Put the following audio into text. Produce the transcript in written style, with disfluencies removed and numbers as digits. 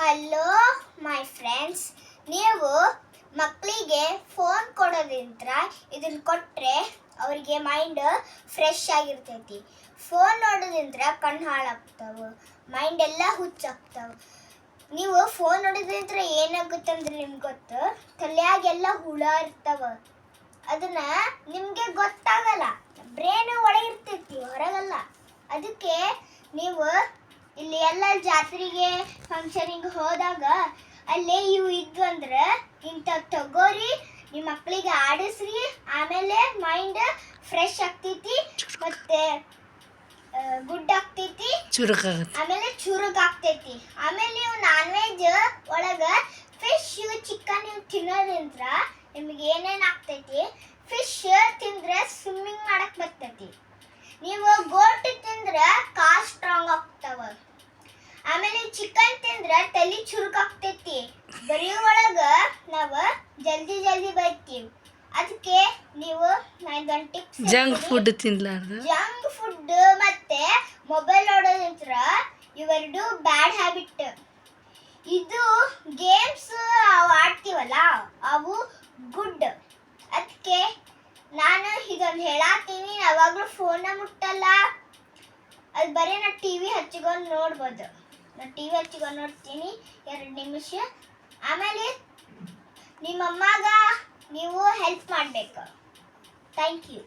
Hello my friends, ನೀವು ಮಕ್ಕಳಿಗೆ phone ಕೊಡೋದ್ರಿಂದ ಇದನ್ನು ಕೊಟ್ಟರೆ ಅವರಿಗೆ ಮೈಂಡ್ ಫ್ರೆಶ್ ಆಗಿರ್ತೈತಿ. ಫೋನ್ ನೋಡೋದ್ರಿಂದ ಕಣ್ಣು ಹಾಳಾಗ್ತಾವೆ, ಮೈಂಡ್ ಎಲ್ಲ ಹುಚ್ಚಾಗ್ತಾವೆ. ನೀವು ಫೋನ್ ನೋಡೋದ್ರಿಂದ ಏನಾಗುತ್ತಂದ್ರೆ ನಿಮ್ಗೆ ಗೊತ್ತು, ತಲೆಯಾಗೆಲ್ಲ ಹುಳ ಇರ್ತಾವೆ. ಅದನ್ನು ನಿಮಗೆ ಗೊತ್ತಾಗಲ್ಲ, ಬ್ರೇನ್ ಒಳಗಿರ್ತೈತಿ, ಹೊರಗಲ್ಲ. ಅದಕ್ಕೆ ನೀವು ಇಲ್ಲಿ ಎಲ್ಲ ಜಾತ್ರೆಗೆ ಫಂಕ್ಷನಿಗೆ ಹೋದಾಗ ಅಲ್ಲೇ ಇವು ಇದ್ವು ಅಂದ್ರೆ ಇಂಥ ತಗೋರಿ, ನಿಮ್ಮ ಮಕ್ಕಳಿಗೆ ಆಡಿಸ್ರಿ. ಆಮೇಲೆ ಮೈಂಡ್ ಫ್ರೆಶ್ ಆಗ್ತೈತಿ, ಮತ್ತೆ ಗುಡ್ ಆಗ್ತೈತಿ, ಆಮೇಲೆ ಚುರುಕಾಗ್ತೈತಿ. ಆಮೇಲೆ ನೀವು ನಾನ್ ವೆಜ್ ಒಳಗೆ ಫಿಶ್ ಚಿಕನ್ ನೀವು ತಿನ್ನೋದ್ರಿಂದ ನಿಮ್ಗೆ ಏನೇನು ಆಗ್ತೈತಿ, ಫಿಶ್ ತಿಂದ್ರೆ ಸ್ವಿಮ್ಮಿಂಗ್ ಮಾಡಕ್ ಬರ್ತೈತಿ. ನೀವು ಗೋಟ್ ತಿಂದ್ರೆ ಕಾಲ್ ಸ್ಟ್ರಾಂಗ್ ಆಗ್ತಾವ. ಆಮೇಲೆ ಚಿಕನ್ ತಿಂದ್ರೆ ತಲೆ ಚುರುಕಾಗ್ತೈತಿ. ಬರೆಯೋ ಒಳಗ ನಾವು ಜಲ್ದಿ ಬರ್ತೀವಿ. ಅದಕ್ಕೆ ನೀವು ನಾನು ಟಿಪ್ಸ್, ಜಂಕ್ ಫುಡ್ ತಿನ್ಲಾರ್ದು, ಜಂಕ್ ಫುಡ್ ಮತ್ತೆ ಮೊಬೈಲ್ ನೋಡೋದ್ರಿಂದ ಇವೆರಡು ಬ್ಯಾಡ್ ಹ್ಯಾಬಿಟ್. ಇದು ಗೇಮ್ಸ್ ಆಡ್ತೀವಲ್ಲ ಅವು ಗುಡ್. ಅದಕ್ಕೆ ನಾನು ಇದೊಂದು ಹೇಳತ್ತೀನಿ, ಯಾವಾಗಲೂ ಫೋನ್ನ ಮುಟ್ಟಲ್ಲ. ಅದು ಬರೀ ನಾನು ಟಿ ವಿ ಹಚ್ಚಿಕೊಂಡು ನೋಡ್ಬೋದು. ನಾನು ಟಿ ವಿ ಹಚ್ಚಿಕೊಂಡು ನೋಡ್ತೀನಿ 2 ನಿಮಿಷ. ಆಮೇಲೆ ನಿಮ್ಮಮ್ಮಾಗ ನೀವು ಹೆಲ್ಪ್ ಮಾಡಬೇಕು. Thank you.